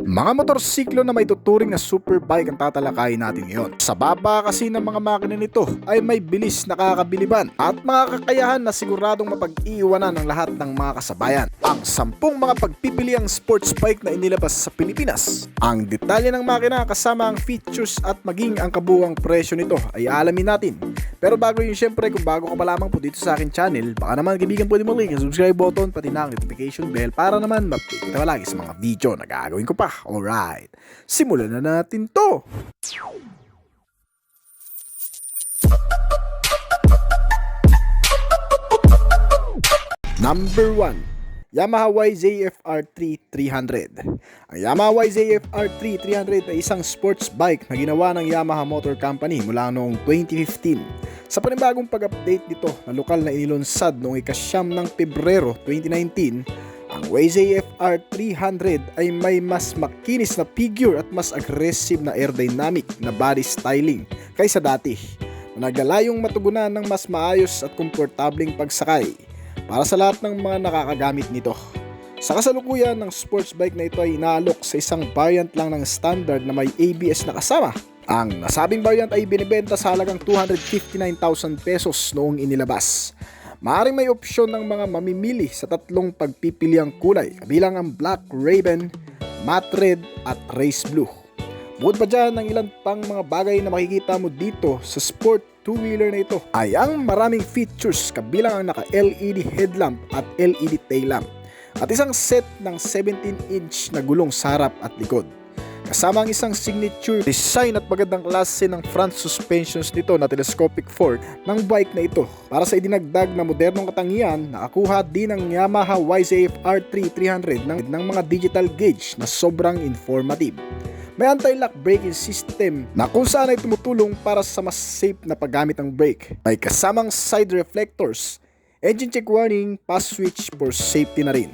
Mga motorsiklo na may tuturing na superbike ang tatalakayin natin ngayon. Sa baba kasi ng mga makina nito ay may bilis na kakabiliban at mga kakayahan na siguradong mapag-iiwanan ng lahat ng mga kasabayan. Ang 10 mga pagpipiliang sports bike na inilabas sa Pilipinas. Ang detalye ng makina kasama ang features at maging ang kabuuang presyo nito ay alamin natin. Pero bago yun, syempre kung bago ka pa lamang po dito sa akin channel, baka naman kaibigan pwede mo click ang subscribe button pati na ang notification bell para naman ma-update ka lagi sa mga video na gagawin ko pa. Alright, simulan na natin to! Number 1, Yamaha YZF-R3 300. Ang Yamaha YZF-R3 300 ay isang sports bike na ginawa ng Yamaha Motor Company mula noong 2015. Sa panibagong pag-update nito na lokal na inilunsad noong ika-9 ng Pebrero 2019, ang YZF-R 300 ay may mas makinis na figure at mas aggressive na aerodynamic na body styling kaysa dati. Nagalayong matugunan ng mas maayos at komportableng pagsakay para sa lahat ng mga nakakagamit nito. Sa kasalukuyan ng sports bike na ito ay inaalok sa isang variant lang ng standard na may ABS na kasama. Ang nasabing variant ay binibenta sa halagang 259,000 pesos noong inilabas. Maaaring may opsyon ng mga mamimili sa tatlong pagpipiliang kulay, kabilang ang Black Raven, Matte Red at Race Blue. Bukod pa dyan, ang ilan pang mga bagay na makikita mo dito sa sport two-wheeler na ito ay ang maraming features, kabilang ang naka-LED headlamp at LED tail lamp at isang set ng 17-inch na gulong sa harap at likod. Kasama ang isang signature design at magandang klase ng front suspensions nito na telescopic fork ng bike na ito para sa idinagdag na modernong katangian na akuha din ng Yamaha YZF-R3 300 ng mga digital gauge na sobrang informative. May anti-lock braking system na kung saan ay tumutulong para sa mas safe na paggamit ng brake. May kasamang side reflectors, engine check warning, pass switch for safety na rin.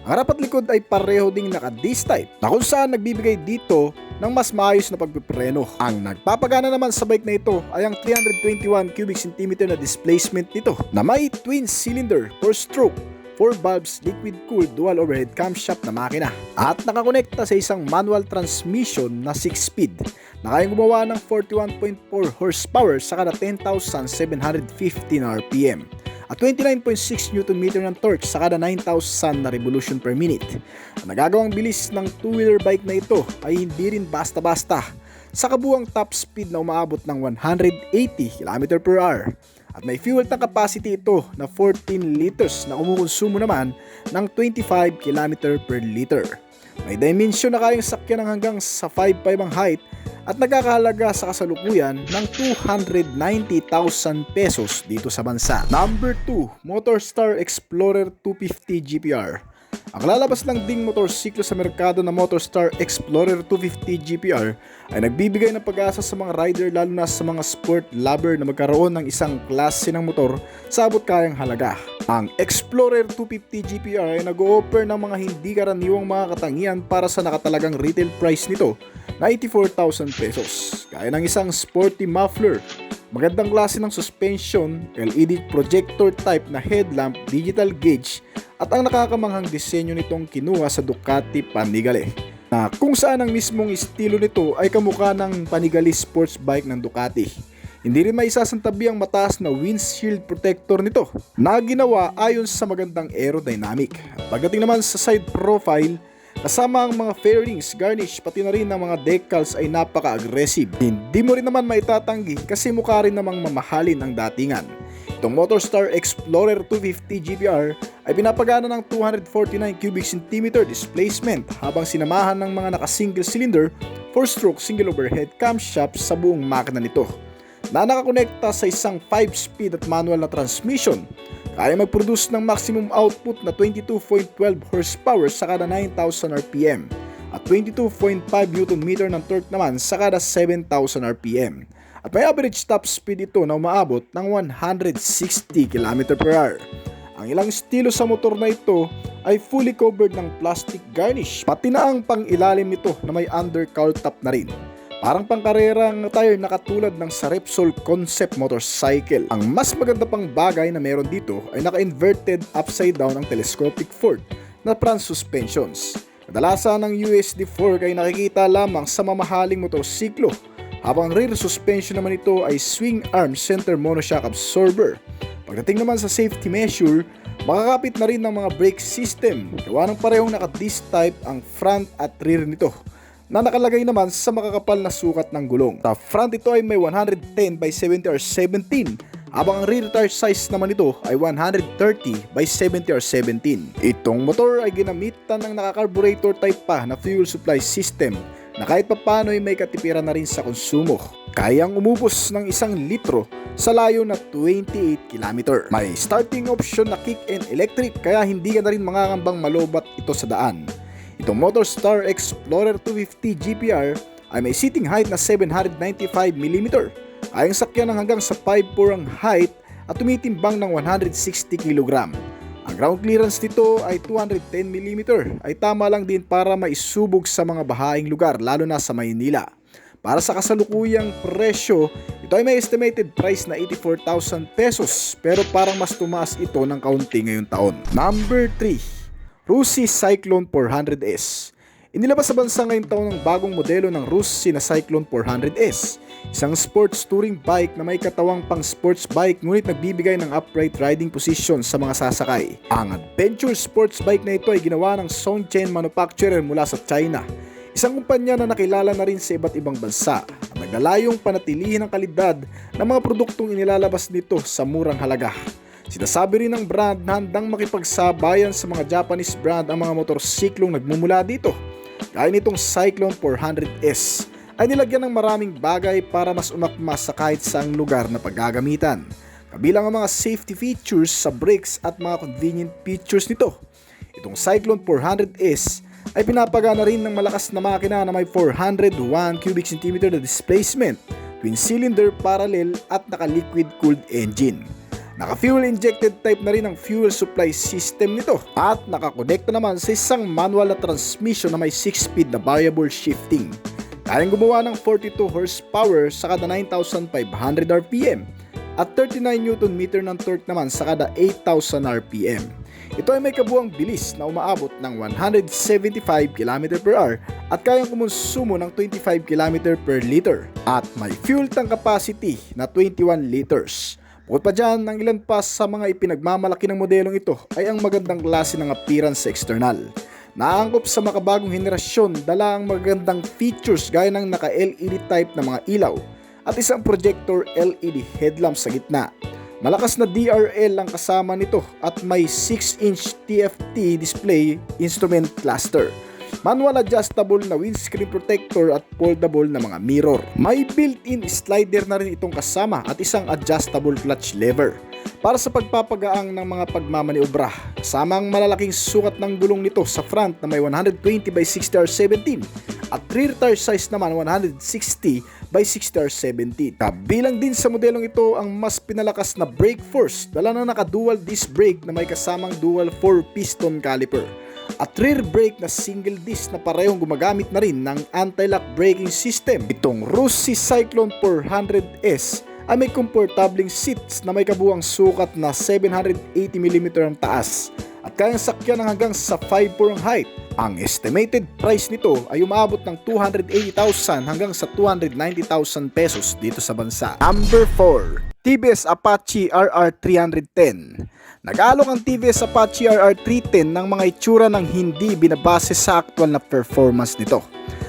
Ang harap at likod ay pareho ding naka-disc type na kung saan nagbibigay dito ng mas maayos na pagpipreno. Ang nagpapagana naman sa bike na ito ay ang 321 cubic centimeter na displacement nito na may twin cylinder 4-stroke 4 valves liquid cooled dual overhead camshaft na makina at nakakonekta sa isang manual transmission na 6-speed na kayang gumawa ng 41.4 horsepower sa kada 10,715 RPM at 29.6 Nm ng torque sa kada 9,000 na revolution per minute. Ang nagagawang bilis ng two-wheeler bike na ito ay hindi rin basta-basta sa kabuuang top speed na umaabot ng 180 km/h. At may fuel tank capacity ito na 14 liters na kumukonsumo naman ng 25 km/L. May dimension na kayang sakyan ng hanggang sa 5'5" ang height at nagkakahalaga sa kasalukuyan ng 290,000 pesos dito sa bansa. Number 2, Motorstar Explorer 250 GPR. Ang lalabas lang ding motorsiklo sa merkado na Motorstar Explorer 250 GPR ay nagbibigay ng pag-asa sa mga rider, lalo na sa mga sport lover, na magkaroon ng isang klase ng motor sa abot kayang halaga. Ang Explorer 250 GPR ay nag-o-offer ng mga hindi karaniwang mga katangian para sa nakatalagang retail price nito na 84,000 pesos. Gaya ng isang sporty muffler, magandang klase ng suspension, LED projector type na headlamp, digital gauge, at ang nakakamanghang disenyo nitong kinuha sa Ducati Panigale, na kung saan ang mismong estilo nito ay kamukha ng Panigale sports bike ng Ducati. Hindi rin maisasantabi ang mataas na windshield protector nito na ginawa ayon sa magandang aerodynamic. At pagdating naman sa side profile, kasama ang mga fairings, garnish, pati na rin ng mga decals ay napaka-aggressive. Hindi mo rin naman maitatanggi kasi mukha rin namang mamahalin ang datingan. Itong Motorstar Explorer 250 GPR ay pinapagana ng 249 cubic centimeter displacement habang sinamahan ng mga naka-single cylinder 4-stroke single overhead camshaft sa buong makina nito na nakakonekta sa isang 5-speed at manual na transmission. Kaya mag-produce ng maximum output na 22.12 horsepower sa kada 9,000 RPM at 22.5 Nm ng torque naman sa kada 7,000 RPM. At may average top speed ito na umaabot ng 160 km/h. Ang ilang estilo sa motor na ito ay fully covered ng plastic garnish, pati na ang pang-ilalim nito na may undercowl top na rin. Parang pangkarerang tire na katulad ng sa Repsol Concept motorcycle. Ang mas maganda pang bagay na meron dito ay naka-inverted upside down ang telescopic fork na front suspensions. Kadalasan ng USD fork ay nakikita lamang sa mamahaling motorsiklo, habang rear suspension naman ito ay swing arm center monoshock absorber. Pagdating naman sa safety measure, makakapit na rin ng mga brake system, gawa ng parehong naka-disc type ang front at rear nito, na nakalagay naman sa makakapal na sukat ng gulong. Sa front ito ay may 110 by 70 or 17, habang ang rear tire size naman ito ay 130 by 70 or 17. Itong motor ay ginamitan ng naka-carburetor type pa na fuel supply system na kahit papano ay may katipiran na rin sa konsumo. Kayang umubos ng 1 litro sa layo na 28 km. May starting option na kick and electric, kaya hindi ka na rin mangangambang malobat ito sa daan. Itong Motorstar Explorer 250 GPR ay may seating height na 795mm. Ayang sakyan ng hanggang sa 5'4" ang height at tumitimbang ng 160 kg. Ang ground clearance nito ay 210mm, ay tama lang din para maisubog sa mga bahaing lugar, lalo na sa Maynila. Para sa kasalukuyang presyo, ito ay may estimated price na 84,000 pesos, pero parang mas tumaas ito ng kaunti ngayong taon. Number 3, Rossi Cyclone 400S. Inilabas sa bansa ngayong taon ng bagong modelo ng Rossi na Cyclone 400S, isang sports touring bike na may katawang pang sports bike ngunit nagbibigay ng upright riding position sa mga sasakay. Ang adventure sports bike na ito ay ginawa ng Songchen Manufacturer mula sa China, isang kumpanya na nakilala na rin sa iba't ibang bansa at naglalayong panatilihin ang kalidad ng mga produktong inilalabas nito sa murang halaga. Sinasabi rin ng brand na handang makipagsabayan sa mga Japanese brand ang mga motorsiklong nagmumula dito. Gaya nitong Cyclone 400S ay nilagyan ng maraming bagay para mas umakma sa kahit saang lugar na paggagamitan. Kabilang ang mga safety features sa brakes at mga convenient features nito. Itong Cyclone 400S ay pinapagana rin ng malakas na makina na may 401 cubic centimeter na displacement, twin cylinder parallel at naka-liquid cooled engine. Naka-fuel injected type na rin ang fuel supply system nito at nakakonekta naman sa isang manual na transmission na may 6-speed na variable shifting. Kayang gumawa ng 42 horsepower sa kada 9,500 RPM at 39 Nm ng torque naman sa kada 8,000 RPM. Ito ay may kabuuang bilis na umaabot ng 175 km/h at kayang kumonsumo ng 25 km per liter at may fuel tank capacity na 21 liters. Bukod pa dyan, ang ilan pa sa mga ipinagmamalaki ng modelong ito ay ang magandang klase ng appearance sa external. Naangkop sa makabagong henerasyon, dala ang magagandang features gaya ng naka-LED type na mga ilaw at isang projector LED headlamp sa gitna. Malakas na DRL ang kasama nito at may 6-inch TFT display instrument cluster. Manual adjustable na windscreen protector at foldable na mga mirror. May built-in slider na rin itong kasama at isang adjustable clutch lever para sa pagpapagaang ng mga pagmamaniobra. Kasama ang malalaking sukat ng gulong nito sa front na may 120 by 60 or 17 at rear tire size naman 160 by 60 or 17. Kabilang din sa modelong ito ang mas pinalakas na brake force, dala na naka-dual disc brake na may kasamang dual 4-piston caliper at rear brake na single disc na parehong gumagamit na rin ng anti-lock braking system. Itong Rossi Cyclone 400S ay may komportabling seats na may kabuuang sukat na 780mm ang taas at kayang sakyan ng hanggang sa 5'4" ang height. Ang estimated price nito ay umaabot ng 280,000 hanggang sa 290,000 pesos dito sa bansa. Number 4, TVS Apache RR310. Nag-aalok ang TVS Apache RR310 ng mga itsura ng hindi binabase sa aktual na performance nito.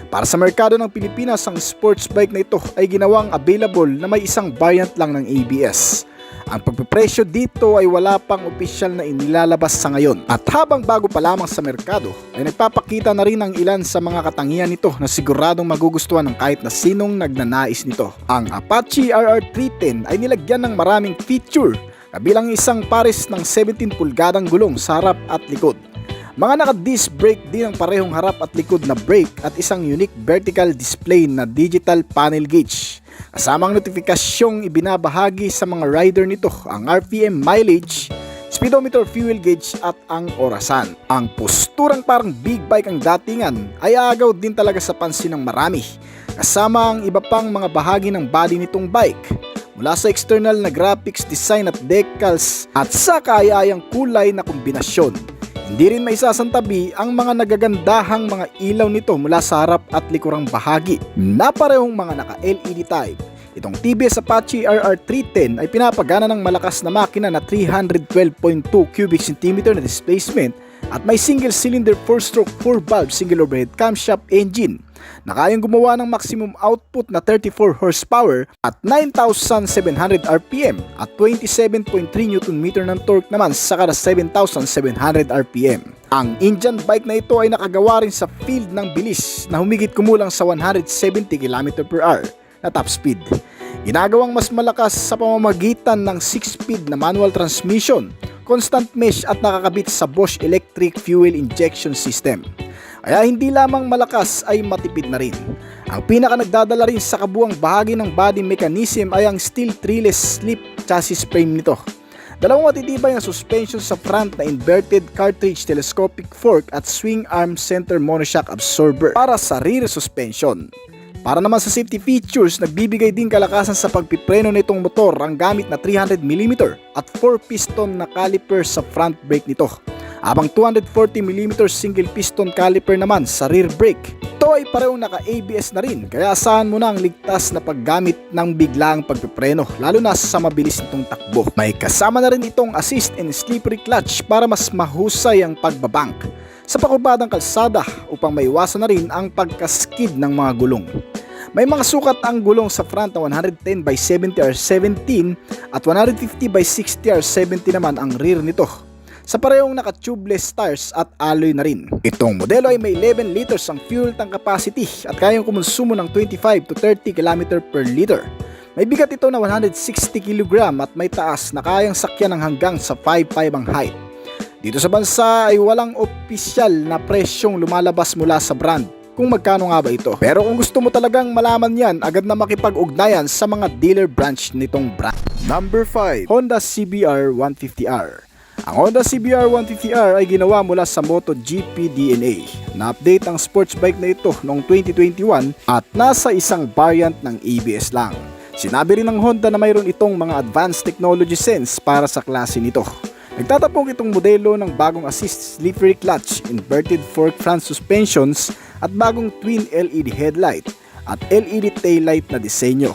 Para sa merkado ng Pilipinas, ang sports bike na ito ay ginawang available na may isang variant lang ng ABS. Ang pagpipresyo dito ay wala pang opisyal na inilalabas sa ngayon. At habang bago pa lamang sa merkado, ay nagpapakita na rin ang ilan sa mga katangian nito na siguradong magugustuhan ng kahit na sinong nagnanais nito. Ang Apache RR310 ay nilagyan ng maraming feature, kabilang isang pares ng 17 pulgadang gulong sa harap at likod. Mga naka-disc brake din ang parehong harap at likod na brake at isang unique vertical display na digital panel gauge. Kasamang notifikasyong ibinabahagi sa mga rider nito ang RPM mileage, speedometer fuel gauge at ang orasan. Ang posturang parang big bike ang datingan ay aagaw din talaga sa pansin ng marami. Kasama ang iba pang mga bahagi ng body nitong bike. Mula sa external na graphics, design at decals at sa kaaya-ayang kulay na kombinasyon. Hindi rin maisasantabi ang mga nagagandahang mga ilaw nito mula sa harap at likurang bahagi na parehong mga naka-LED type. Itong TVS Apache RR310 ay pinapagana ng malakas na makina na 312.2 cubic centimeter na displacement at may single cylinder 4-stroke 4-valve single overhead camshaft engine na kayang gumawa ng maximum output na 34 horsepower at 9,700 RPM at 27.3 Nm ng torque naman sa kada 7,700 RPM. Ang Indian bike na ito ay nakagawa rin sa field ng bilis na humigit kumulang sa 170 km/h na top speed. Ginagawang mas malakas sa pamamagitan ng 6-speed na manual transmission, constant mesh at nakakabit sa Bosch electric fuel injection system. Kaya hindi lamang malakas ay matipid na rin. Ang pinaka nagdadala rin sa kabuang bahagi ng body mechanism ay ang steel treeless slip chassis frame nito. Dalawang matitibay na suspension sa front na inverted cartridge telescopic fork at swing arm center monoshock absorber para sa rear suspension. Para naman sa safety features, nagbibigay din kalakasan sa pagpipreno nitong motor ang gamit na 300mm at 4-piston na caliper sa front brake nito, habang 240mm single piston caliper naman sa rear brake. Ito ay parehong naka-ABS na rin, kaya asahan mo na ang ligtas na paggamit ng biglaang pagpipreno, lalo na sa mabilis nitong takbo. May kasama na rin itong assist and slippery clutch para mas mahusay ang pagbabank sa pakurbadang kalsada upang maiwasan na rin ang pagkaskid ng mga gulong. May mga sukat ang gulong sa front na 110/70R17 at 150/60R70 naman ang rear nito, sa parehong naka-tubeless tires at alloy na rin. Itong modelo ay may 11 liters ang fuel tank capacity at kayang kumonsumo ng 25 to 30 km/liter. May bigat ito na 160 kg at may taas na kayang sakyan ng hanggang sa 5'5" ang height. Dito sa bansa ay walang opisyal na presyong lumalabas mula sa brand kung magkano nga ba ito. Pero kung gusto mo talagang malaman yan, agad na makipag-ugnayan sa mga dealer branch nitong brand. Number 5. Honda CBR 150R. Ang Honda CBR 150R ay ginawa mula sa MotoGP DNA. Na-update ang sports bike na ito noong 2021 at nasa isang variant ng ABS lang. Sinabi rin ng Honda na mayroon itong mga advanced technology sense para sa klase nito. Nagtatapong itong modelo ng bagong assist slippery clutch, inverted fork front suspensions at bagong twin LED headlight at LED taillight na disenyo.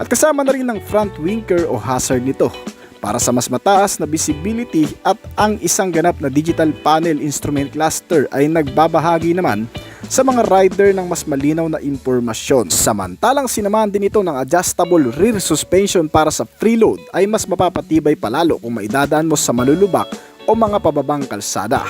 At kasama na rin ng front winker o hazard nito para sa mas mataas na visibility, at ang isang ganap na digital panel instrument cluster ay nagbabahagi naman sa mga rider ng mas malinaw na impormasyon. Samantalang sinamahan din ito ng adjustable rear suspension para sa freeload ay mas mapapatibay palalo kung maidadaan mo sa malulubak o mga pababang kalsada.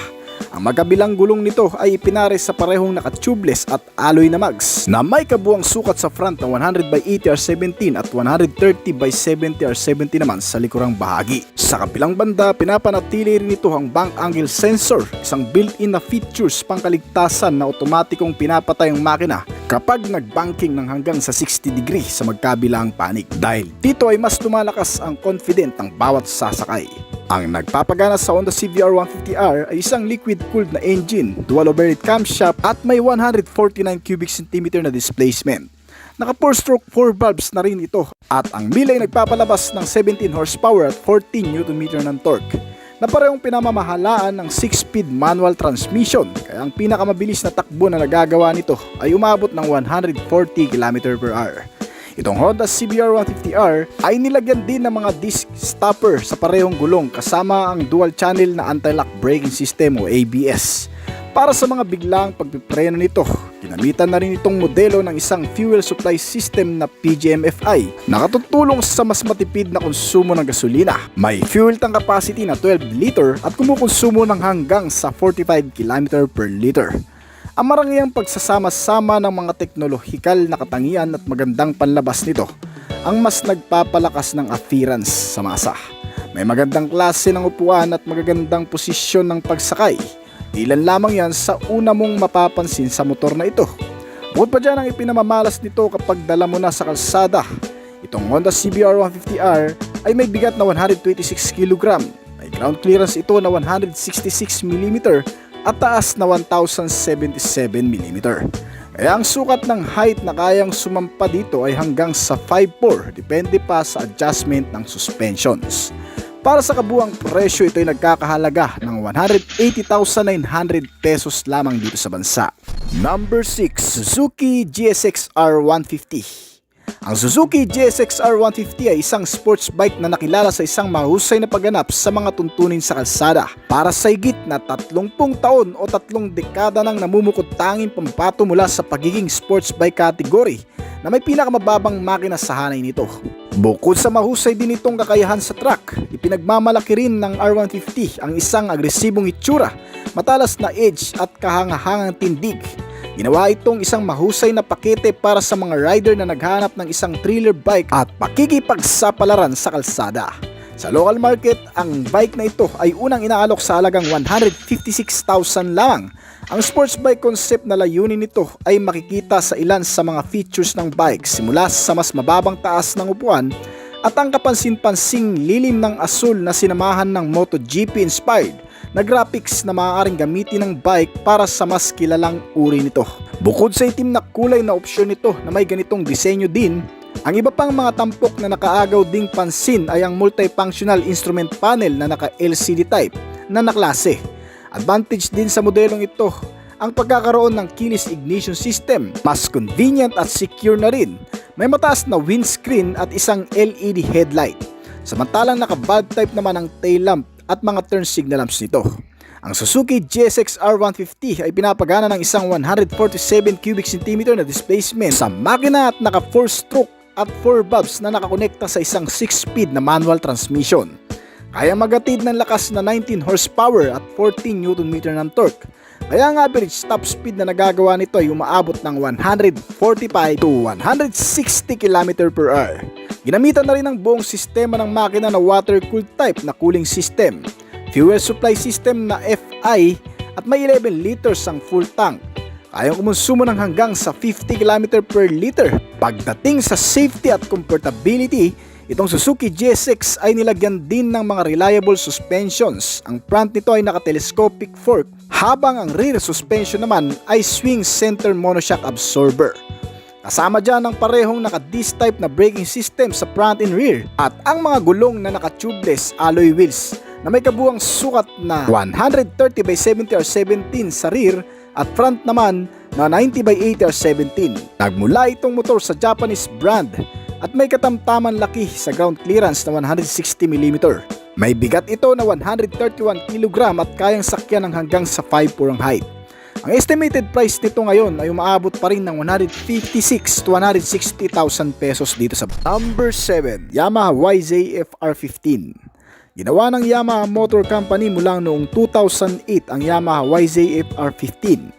Ang magkabilang gulong nito ay ipinares sa parehong naka-tubeless at alloy na mags na may kabuang sukat sa front na 100/80R17 at 130/70R70 naman sa likurang bahagi. Sa kabilang banda, pinapanatili rin ito ang bank angle sensor, isang built-in na features pangkaligtasan na otomatikong pinapatay ang makina kapag nagbanking ng hanggang sa 60 degree sa magkabilang panig. Dahil dito ay mas lumalakas ang confident ng bawat sasakay. Ang nagpapagana sa Honda CBR 150R ay isang liquid-cooled na engine, dual overhead camshaft at may 149 cubic centimeter na displacement. Naka 4-stroke 4 valves na rin ito at ang milay nagpapalabas ng 17 horsepower at 14 Nm ng torque na parehong pinamamahalaan ng 6-speed manual transmission, kaya ang pinakamabilis na takbo na nagagawa nito ay umabot ng 140 km/h. Itong Honda CBR 150R ay nilagyan din ng mga disc stopper sa parehong gulong kasama ang dual channel na anti-lock braking system o ABS. Para sa mga biglang pagpipreno nito, ginamitan na rin itong modelo ng isang fuel supply system na PGM-FI na katutulong sa mas matipid na konsumo ng gasolina. May fuel tank capacity na 12 liter at kumukonsumo ng hanggang sa 45 km/liter. Ang marangyang pagsasama-sama ng mga teknolohikal na katangian at magandang panlabas nito ang mas nagpapalakas ng appearance sa masa. May magandang klase ng upuan at magagandang posisyon ng pagsakay. Ilan lamang yan sa una mong mapapansin sa motor na ito. Bukod pa dyan ang ipinamamalas nito kapag dala mo na sa kalsada. Itong Honda CBR 150R ay may bigat na 126 kg. May ground clearance ito na 166mm at taas na 1077mm. Kaya ang sukat ng height na kayang sumampa dito ay hanggang sa 5'4", depende pa sa adjustment ng suspensions. Para sa kabuang presyo, ito ay nagkakahalaga ng 180,900 pesos lamang dito sa bansa. Number 6, Suzuki GSX-R 150. Ang Suzuki GSX-R 150 ay isang sports bike na nakilala sa isang mahusay na pagganap sa mga tuntunin sa kalsada. Para sa higit na 30 taon o 3 dekada nang namumukod tanging pampato mula sa pagiging sports bike category na may pinakamababang makina sa hanay nito. Bukod sa mahusay din itong kakayahan sa track, ipinagmamalaki rin ng R150 ang isang agresibong itsura, matalas na edge at kahangahangang tindig. Ginawa itong isang mahusay na pakete para sa mga rider na naghahanap ng isang thriller bike at pakikipagsapalaran sa kalsada. Sa local market, ang bike na ito ay unang inaalok sa halagang 156,000 lamang. Ang sports bike concept na layunin nito ay makikita sa ilan sa mga features ng bike, simula sa mas mababang taas ng upuan at ang kapansin-pansing lilim ng asul na sinamahan ng MotoGP inspired na graphics na maaaring gamitin ng bike para sa mas kilalang uri nito. Bukod sa itim na kulay na opsyon nito na may ganitong disenyo din, ang iba pang mga tampok na nakaagaw ding pansin ay ang multifunctional instrument panel na naka-LCD type na naklase. Advantage din sa modelong ito ang pagkakaroon ng keyless ignition system, mas convenient at secure na rin. May mataas na windscreen at isang LED headlight. Samantalang naka-bulb type naman ang tail lamp at mga turn signal lamps nito. Ang Suzuki GSX-R 150 ay pinapagana ng isang 147 cubic centimeter na displacement sa makina at naka 4-stroke at 4 valves na nakakonekta sa isang 6-speed na manual transmission. Kaya magatid ng lakas na 19 horsepower at 14 Nm ng torque. Kaya ang average top speed na nagagawa nito ay umaabot ng 145 to 160 km/h. Ginamitan na rin ang buong sistema ng makina na water-cooled type na cooling system, fuel supply system na FI at may 11 liters ang full tank. Kayang kumonsumo ng hanggang sa 50 km/l. Pagdating sa safety at comfortability, itong Suzuki GSX ay nilagyan din ng mga reliable suspensions. Ang front nito ay naka-telescopic fork, habang ang rear suspension naman ay swing center monoshock absorber. Kasama dyan ang parehong naka-disc type na braking system sa front and rear at ang mga gulong na naka-tubeless alloy wheels na may kabuang sukat na 130/70 or 17 sa rear at front naman na 90/80 or 17. Nagmula itong motor sa Japanese brand at may katamtaman laki sa ground clearance na 160 mm. May bigat ito na 131 kg at kayang sakyan ng hanggang sa 5'4" ang height. Ang estimated price nito ngayon ay umaabot pa rin ng 156 to 160,000 pesos dito sa Number 7, Yamaha YZF-R15. Ginawa ng Yamaha Motor Company mula noong 2008 ang Yamaha YZF-R15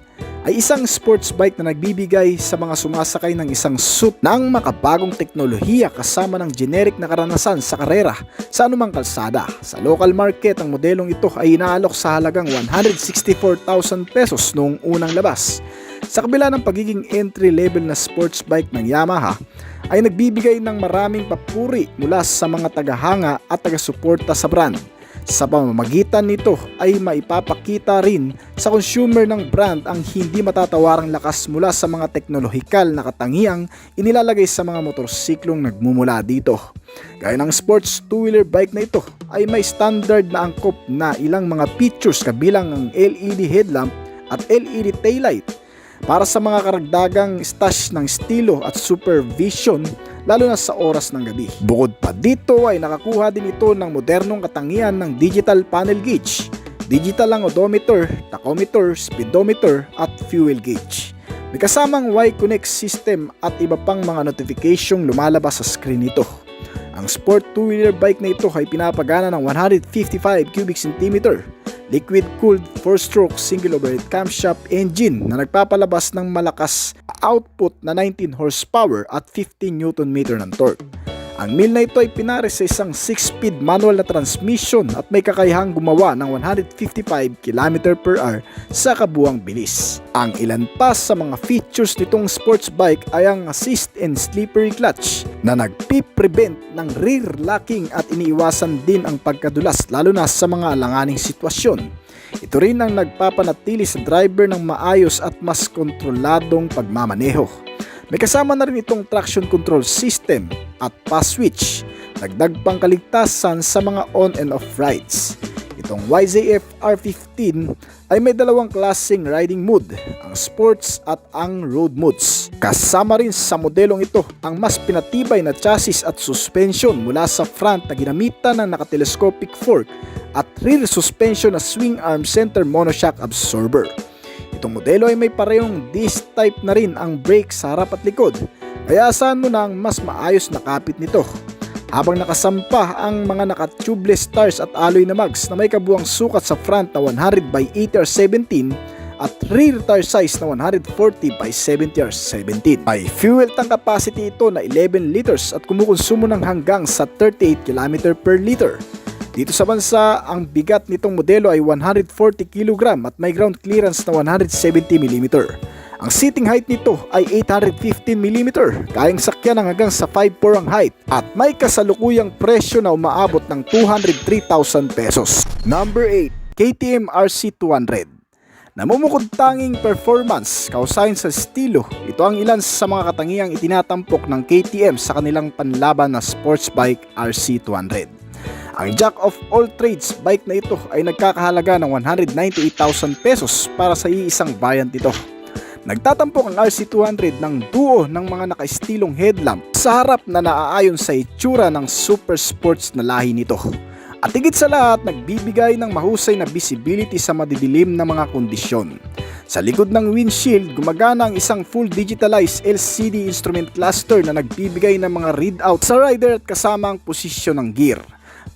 ay isang sports bike na nagbibigay sa mga sumasakay ng isang suit ng makabagong teknolohiya kasama ng generic na karanasan sa karera sa anumang kalsada. Sa local market, ang modelong ito ay inaalok sa halagang 164,000 pesos noong unang labas. Sa kabila ng pagiging entry level na sports bike ng Yamaha, ay nagbibigay ng maraming papuri mula sa mga tagahanga at tagasuporta sa brand. Sa pamamagitan nito ay maipapakita rin sa consumer ng brand ang hindi matatawarang lakas mula sa mga teknolohikal na katangiang inilalagay sa mga motorsiklong nagmumula dito. Gaya ng sports two-wheeler bike na ito ay may standard na angkop na ilang mga features kabilang ang LED headlamp at LED taillight para sa mga karagdagang stash ng estilo at supervision lalo na sa oras ng gabi. Bukod pa dito ay nakakuha din ito ng modernong katangian ng digital panel gauge, digital ang odometer, tachometer, speedometer at fuel gauge. May kasamang Y-Connect system at iba pang mga notificasyong lumalabas sa screen nito. Ang sport two-wheeler bike na ito ay pinapagana ng 155 cubic centimeter liquid-cooled 4-stroke single overhead camshaft engine na nagpapalabas ng malakas output na 19 horsepower at 15 Nm ng torque. Ang mill na ito ay pinares sa isang 6-speed manual na transmission at may kakayahang gumawa ng 155 km/h sa kabuang bilis. Ang ilan pa sa mga features nitong sports bike ay ang assist and slippery clutch na nagpi-prevent ng rear locking at iniiwasan din ang pagkadulas lalo na sa mga alanganing sitwasyon. Ito rin ang nagpapanatili sa driver ng maayos at mas kontroladong pagmamaneho. May kasama na rin itong traction control system at pass switch. dagdag pang kaligtasan sa mga on and off rides. Itong YZF R15 ay may dalawang klaseng riding mode, ang sports at ang road modes. Kasama rin sa modelong ito ang mas pinatibay na chassis at suspension mula sa front na ginamitan ng naka-telescopic fork at rear suspension na swing arm center monoshock absorber. Itong modelo ay may parehong disc type na rin ang brake sa harap at likod, kaya asahan mo na ang mas maayos na kapit nito. Habang nakasampa ang mga naka-tubeless tires at alloy na mags na may kabuang sukat sa front na 100 by 80 or 17 at rear tire size na 140 by 70 or 17. May fuel tank capacity ito na 11 liters at kumukonsumo ng hanggang sa 38 km per liter. Dito sa bansa, ang bigat nitong modelo ay 140 kg at may ground clearance na 170 mm. Ang seating height nito ay 815 mm, kayang sakyan ng hanggang sa 5'4" ang height at may kasalukuyang presyo na umaabot ng 203,000 pesos. Number 8, KTM RC200. Namumukod tanging performance, kausahin sa estilo, ito ang ilan sa mga katangiang itinatampok ng KTM sa kanilang panlaban na sports bike RC200. Ang jack of all trades bike na ito ay nagkakahalaga ng 198,000 pesos para sa iisang variant nito. Nagtatampok ang RC200 ng duo ng mga naka-estilong headlamp sa harap na naaayon sa itsura ng super sports na lahi nito. At higit sa lahat, nagbibigay ng mahusay na visibility sa madidilim na mga kondisyon. Sa likod ng windshield, gumagana ang isang full digitalized LCD instrument cluster na nagbibigay ng mga readout sa rider at kasama ang posisyon ng gear,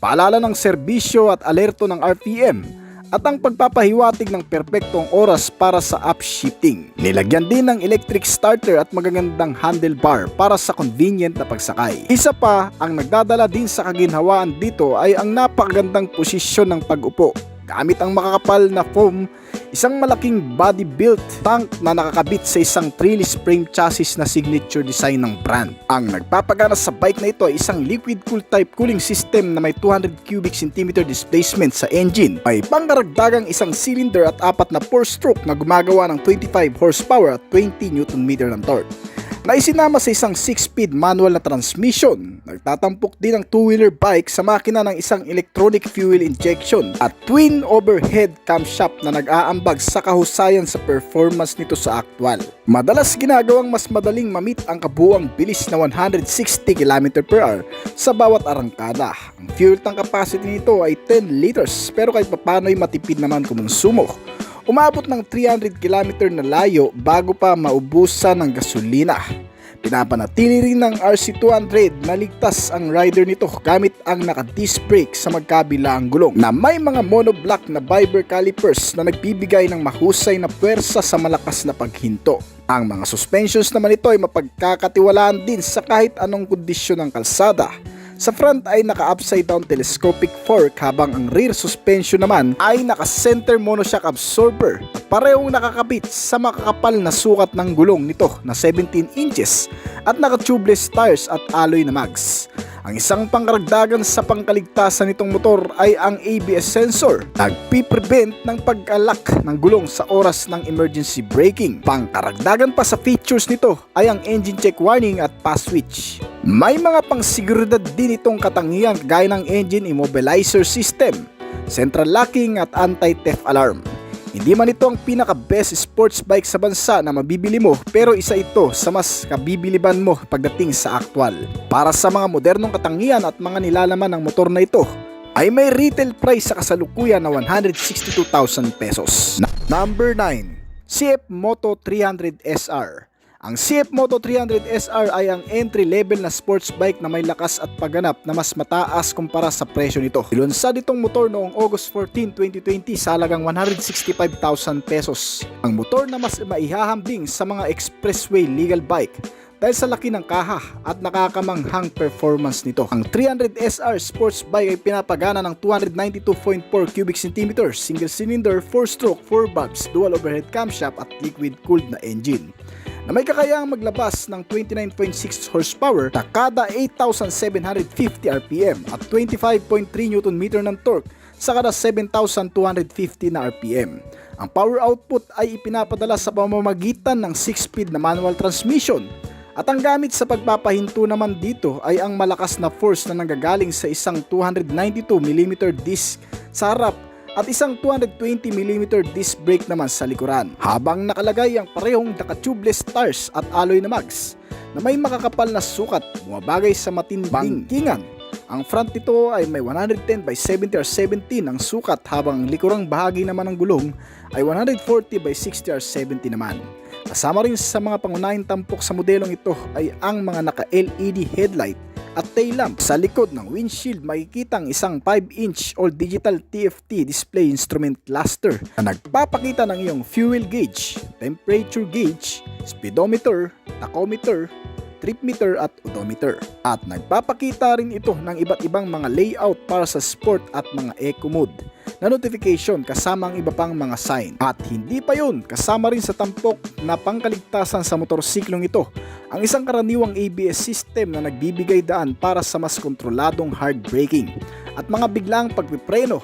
paalala ng serbisyo at alerto ng RPM, at ang pagpapahiwatig ng perpektong oras para sa upshifting. Nilagyan din ng electric starter at magagandang handlebar para sa convenient na pagsakay. Isa pa, ang nagdadala din sa kaginhawaan dito ay ang napakagandang posisyon ng pag-upo. Gamit ang makakapal na foam, isang malaking body built tank na nakakabit sa isang trellis frame chassis na signature design ng brand. Ang nagpapagana sa bike na ito ay isang liquid cool type cooling system na may 200 cubic centimeter displacement sa engine. May pangkaragdagang isang cylinder at 4 na 4-stroke na gumagawa ng 25 horsepower at 20 Nm ng torque, na isinama sa isang 6-speed manual na transmission. Nagtatampok din ang two-wheeler bike sa makina ng isang electronic fuel injection at twin overhead camshaft na nag-aambag sa kahusayan sa performance nito sa aktwal. Madalas ginagawang mas madaling mamit ang kabuuang bilis na 160 km/h sa bawat arangkada. Ang fuel tank capacity nito ay 10 liters pero kahit papano'y matipid naman kumonsumo. Umabot ng 300 km na layo bago pa maubusan ng gasolina. Pinapanatili rin ng RC200 na ligtas ang rider nito gamit ang naka-disc brake sa magkabilaang gulong na may mga monoblock na Viber calipers na nagbibigay ng mahusay na puwersa sa malakas na paghinto. Ang mga suspensions naman ito ay mapagkakatiwalaan din sa kahit anong kondisyon ng kalsada. Sa front ay naka-upside down telescopic fork habang ang rear suspension naman ay naka-center monoshock absorber at parehong nakakabit sa makakapal na sukat ng gulong nito na 17 inches at naka-tubeless tires at alloy na mags. Ang isang pangkaragdagan sa pangkaligtasan nitong motor ay ang ABS sensor. Nagpiprevent ng pag-alak ng gulong sa oras ng emergency braking. Pangkaragdagan pa sa features nito ay ang engine check warning at pass switch. May mga pangsiguridad din itong katangian gaya ng engine immobilizer system, central locking at anti-theft alarm. Hindi man ito ang pinaka-best sports bike sa bansa na mabibili mo, pero isa ito sa mas kabibiliban mo pagdating sa aktwal. Para sa mga modernong katangian at mga nilalaman ng motor na ito, ay may retail price sa kasalukuyan na 162,000 pesos. Number 9, CF Moto 300 SR. Ang CF Moto 300 SR ay ang entry-level na sports bike na may lakas at pagganap na mas mataas kumpara sa presyo nito. Nilunsad itong motor noong August 14, 2020 sa halagang 165,000 pesos. Ang motor na mas maihahambing sa mga expressway legal bike dahil sa laki ng kaha at nakakamanghang performance nito. Ang 300 SR sports bike ay pinapagana ng 292.4 cubic centimeters, single cylinder, 4-stroke, 4-valves, dual overhead camshaft at liquid-cooled na engine na may kakayahang maglabas ng 29.6 horsepower na kada 8,750 RPM at 25.3 Nm ng torque sa kada 7,250 na RPM. Ang power output ay ipinapadala sa pamamagitan ng 6-speed na manual transmission At ang gamit sa pagpapahinto naman dito ay ang malakas na force na nanggagaling sa isang 292mm disc sa harap at isang 220mm disc brake naman sa likuran. Habang nakalagay ang parehong naka-tubeless tires at alloy na mags na may makakapal na sukat bumabagay sa matinding bangkingan. Ang front nito ay may 110/70 or 17 ang sukat habang ang likurang bahagi naman ng gulong ay 140/60 or 70 naman. Kasama rin sa mga pangunahing tampok sa modelong ito ay ang mga naka-LED headlight at tail lamp. Sa likod ng windshield makikita ang isang 5-inch all digital TFT display instrument cluster na nagpapakita ng iyong fuel gauge, temperature gauge, speedometer, tachometer, trip meter at odometer. At nagpapakita rin ito ng iba't ibang mga layout para sa sport at mga eco mode na notification kasama ang iba pang mga sign. At hindi pa yun, kasama rin sa tampok na pangkaligtasan sa motorsiklong ito ang isang karaniwang ABS system na nagbibigay daan para sa mas kontroladong hard braking at mga biglang pagpipreno.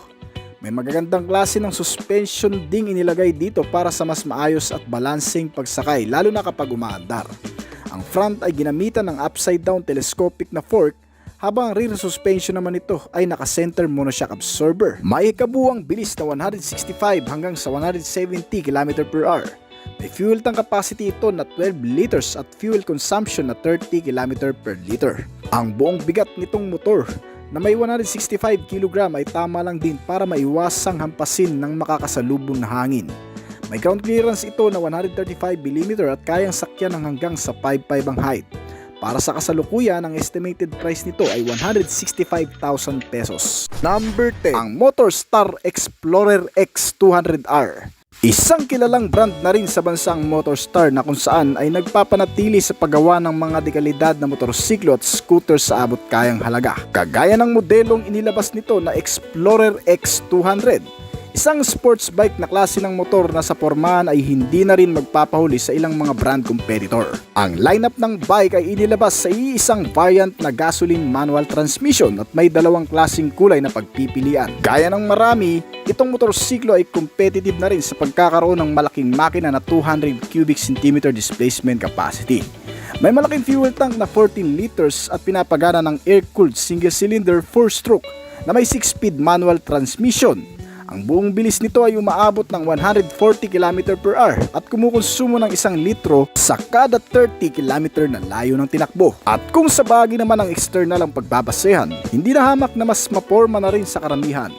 May magagandang klase ng suspension ding inilagay dito para sa mas maayos at balancing pagsakay lalo na kapag umaandar. Ang front ay ginamitan ng upside down telescopic na fork habang ang rear suspension naman nito ay naka-center monoshock absorber. May kabuuang bilis na 165 hanggang sa 170 km/h. May fuel tank capacity ito na 12 liters at fuel consumption na 30 km/liter. Ang buong bigat nitong motor na may 165 kg ay tama lang din para maiwasang hampasin ng makakasalubong na hangin. May ground clearance ito na 135mm at kayang sakyan ng hanggang sa 5'5" ang height. Para sa kasalukuyan, ang estimated price nito ay 165,000 pesos. Number 10, ang Motorstar Explorer X200R. Isang kilalang brand na rin sa bansang Motorstar na kung saan ay nagpapanatili sa paggawa ng mga dekalidad na motorsiklo at scooter sa abot kayang halaga. Kagaya ng modelong inilabas nito na Explorer X200. Isang sports bike na klase ng motor na sa pormahan ay hindi na rin magpapahuli sa ilang mga brand competitor. Ang lineup ng bike ay inilabas sa iisang variant na gasoline manual transmission at may dalawang klaseng kulay na pagpipilian. Gaya ng marami, itong motorsiklo ay competitive na rin sa pagkakaroon ng malaking makina na 200 cubic centimeter displacement capacity. May malaking fuel tank na 14 liters at pinapagana ng air-cooled single-cylinder 4-stroke na may 6-speed manual transmission. Ang buong bilis nito ay umaabot ng 140 km/h at kumukonsumo ng 1 litro sa kada 30 km na layo ng tinakbo. At kung sa bagay naman ang external ang pagbabasehan, hindi na hamak na mas maporma na rin sa karamihan.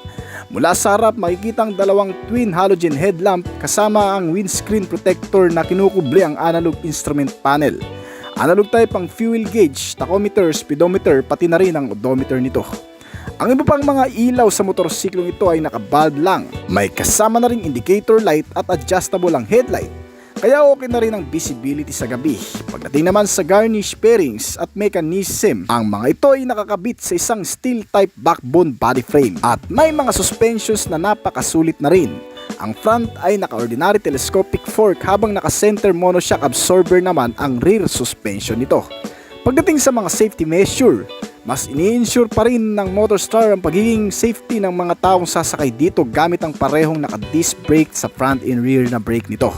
Mula sa harap makikita ang dalawang twin halogen headlamp kasama ang windscreen protector na kinukubre ang analog instrument panel. Analog type ang fuel gauge, tachometer, speedometer pati na rin ang odometer nito. Ang iba pang mga ilaw sa motorsiklong ito ay naka-bulb lang. May kasama na ring indicator light at adjustable ang headlight. Kaya okay na rin ang visibility sa gabi. Pagdating naman sa garnish fairings at mechanism, ang mga ito ay nakakabit sa isang steel type backbone body frame. At may mga suspensions na napakasulit na rin. Ang front ay naka-ordinary telescopic fork habang naka-center monoshock absorber naman ang rear suspension nito. Pagdating sa mga safety measure, mas ini-ensure pa rin ng Motorstar ang pagiging safety ng mga taong sasakay dito gamit ang parehong naka-disc brake sa front and rear na brake nito.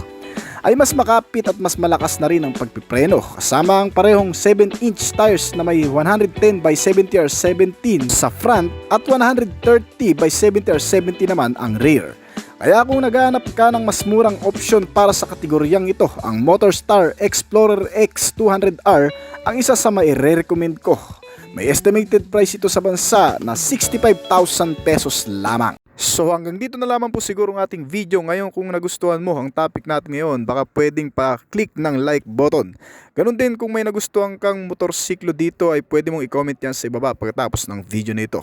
Ay mas makapit at mas malakas na rin ang pagpipreno kasama ang parehong 7-inch tires na may 110/70 or 17 sa front at 130/70 or 70 naman ang rear. Kaya kung naghahanap ka ng mas murang option para sa kategoryang ito, ang Motorstar Explorer X200R ang isa sa maire-recommend ko. May estimated price ito sa bansa na 65,000 pesos lamang. So hanggang dito na lamang po siguro ang ating video ngayon. Kung nagustuhan mo ang topic natin ngayon, baka pwedeng pa-click ng like button. Ganun din kung may nagustuhan kang motorsiklo dito ay pwede mong i-comment yan sa ibaba pagkatapos ng video na ito.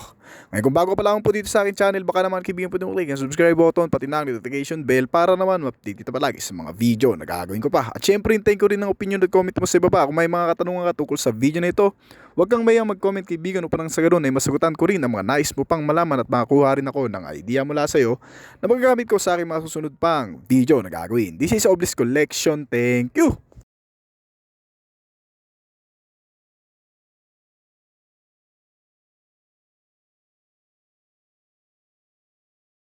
Ngayon kung bago pa lang po dito sa akin channel, baka naman kaibigan po din click ang subscribe button pati na ang notification bell para naman ma-update dito palagi sa mga video na gagawin ko pa. At syempre hintayin ko rin ng opinion at comment mo sa ibaba kung may mga katanungan ka tungkol sa video na ito. Huwag kang mayang mag-comment kaibigan upang sa ganoon ay masagutan ko rin ang mga nais mo pang malaman at makakuha rin ako ng idea mula sa iyo na magagamit ko sa aking mga susunod pang video na gagawin. This is Oblisk Collection. Thank you!